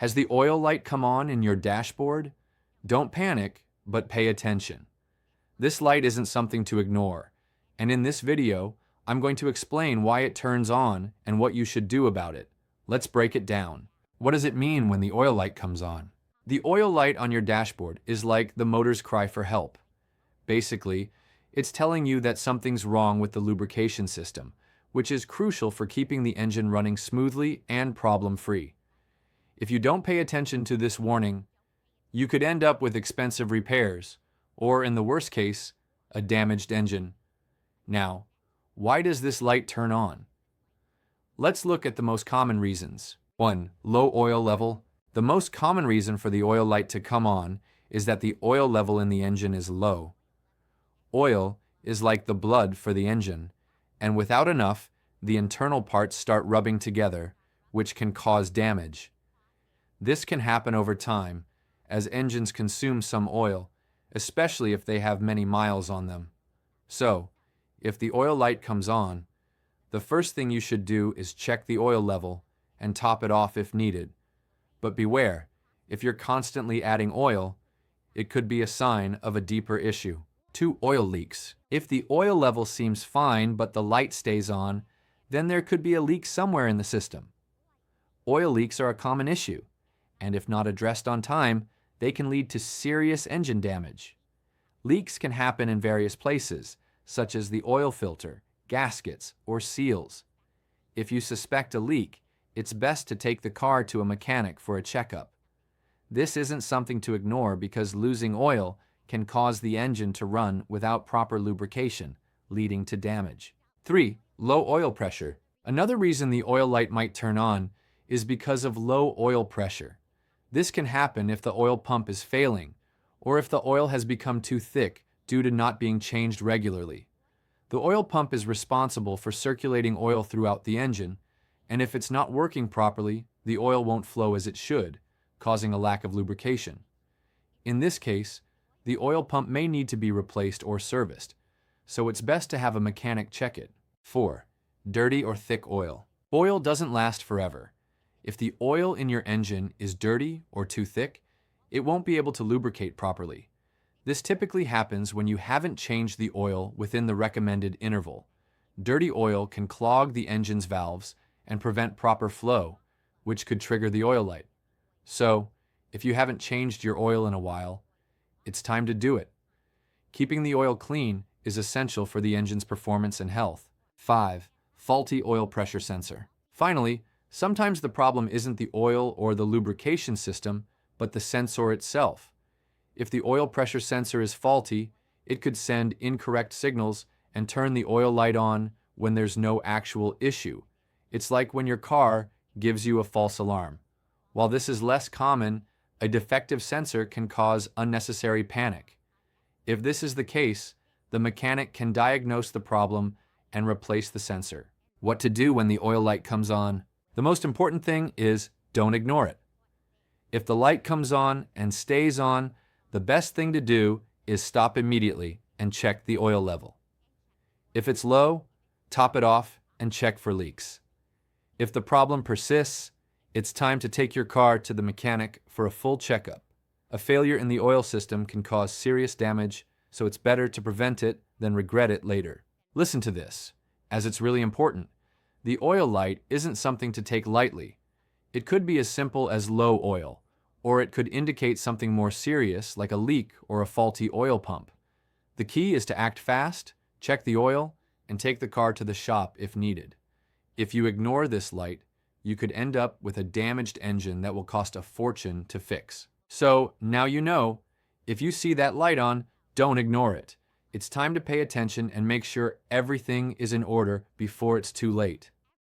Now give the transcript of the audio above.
Has the oil light come on in your dashboard? Don't panic, but pay attention. This light isn't something to ignore, and in this video, I'm going to explain why it turns on and what you should do about it. Let's break it down. What does it mean when the oil light comes on? The oil light on your dashboard is like the motor's cry for help. Basically, it's telling you that something's wrong with the lubrication system, which is crucial for keeping the engine running smoothly and problem-free. If you don't pay attention to this warning, you could end up with expensive repairs, or in the worst case, a damaged engine. Now, why does this light turn on? Let's look at the most common reasons. 1. Low oil level. The most common reason for the oil light to come on is that the oil level in the engine is low. Oil is like the blood for the engine, and without enough, the internal parts start rubbing together, which can cause damage. This can happen over time, as engines consume some oil, especially if they have many miles on them. So, if the oil light comes on, the first thing you should do is check the oil level and top it off if needed. But beware, if you're constantly adding oil, it could be a sign of a deeper issue. 2. Oil leaks. If the oil level seems fine but the light stays on, then there could be a leak somewhere in the system. Oil leaks are a common issue, and if not addressed on time, they can lead to serious engine damage. Leaks can happen in various places, such as the oil filter, gaskets, or seals. If you suspect a leak, it's best to take the car to a mechanic for a checkup. This isn't something to ignore because losing oil can cause the engine to run without proper lubrication, leading to damage. 3. Low oil pressure. Another reason the oil light might turn on is because of low oil pressure. This can happen if the oil pump is failing, or if the oil has become too thick due to not being changed regularly. The oil pump is responsible for circulating oil throughout the engine, and if it's not working properly, the oil won't flow as it should, causing a lack of lubrication. In this case, the oil pump may need to be replaced or serviced, so it's best to have a mechanic check it. 4. Dirty or thick oil. Oil doesn't last forever. If the oil in your engine is dirty or too thick, it won't be able to lubricate properly. This typically happens when you haven't changed the oil within the recommended interval. Dirty oil can clog the engine's valves and prevent proper flow, which could trigger the oil light. So, if you haven't changed your oil in a while, it's time to do it. Keeping the oil clean is essential for the engine's performance and health. 5. Faulty oil pressure sensor. Finally, sometimes the problem isn't the oil or the lubrication system, but the sensor itself. If the oil pressure sensor is faulty, it could send incorrect signals and turn the oil light on when there's no actual issue. It's like when your car gives you a false alarm. While this is less common, a defective sensor can cause unnecessary panic. If this is the case, the mechanic can diagnose the problem and replace the sensor. What to do when the oil light comes on? The most important thing is don't ignore it. If the light comes on and stays on, the best thing to do is stop immediately and check the oil level. If it's low, top it off and check for leaks. If the problem persists, it's time to take your car to the mechanic for a full checkup. A failure in the oil system can cause serious damage, so it's better to prevent it than regret it later. Listen to this, as it's really important. The oil light isn't something to take lightly. It could be as simple as low oil, or it could indicate something more serious like a leak or a faulty oil pump. The key is to act fast, check the oil, and take the car to the shop if needed. If you ignore this light, you could end up with a damaged engine that will cost a fortune to fix. So, now you know, if you see that light on, don't ignore it. It's time to pay attention and make sure everything is in order before it's too late.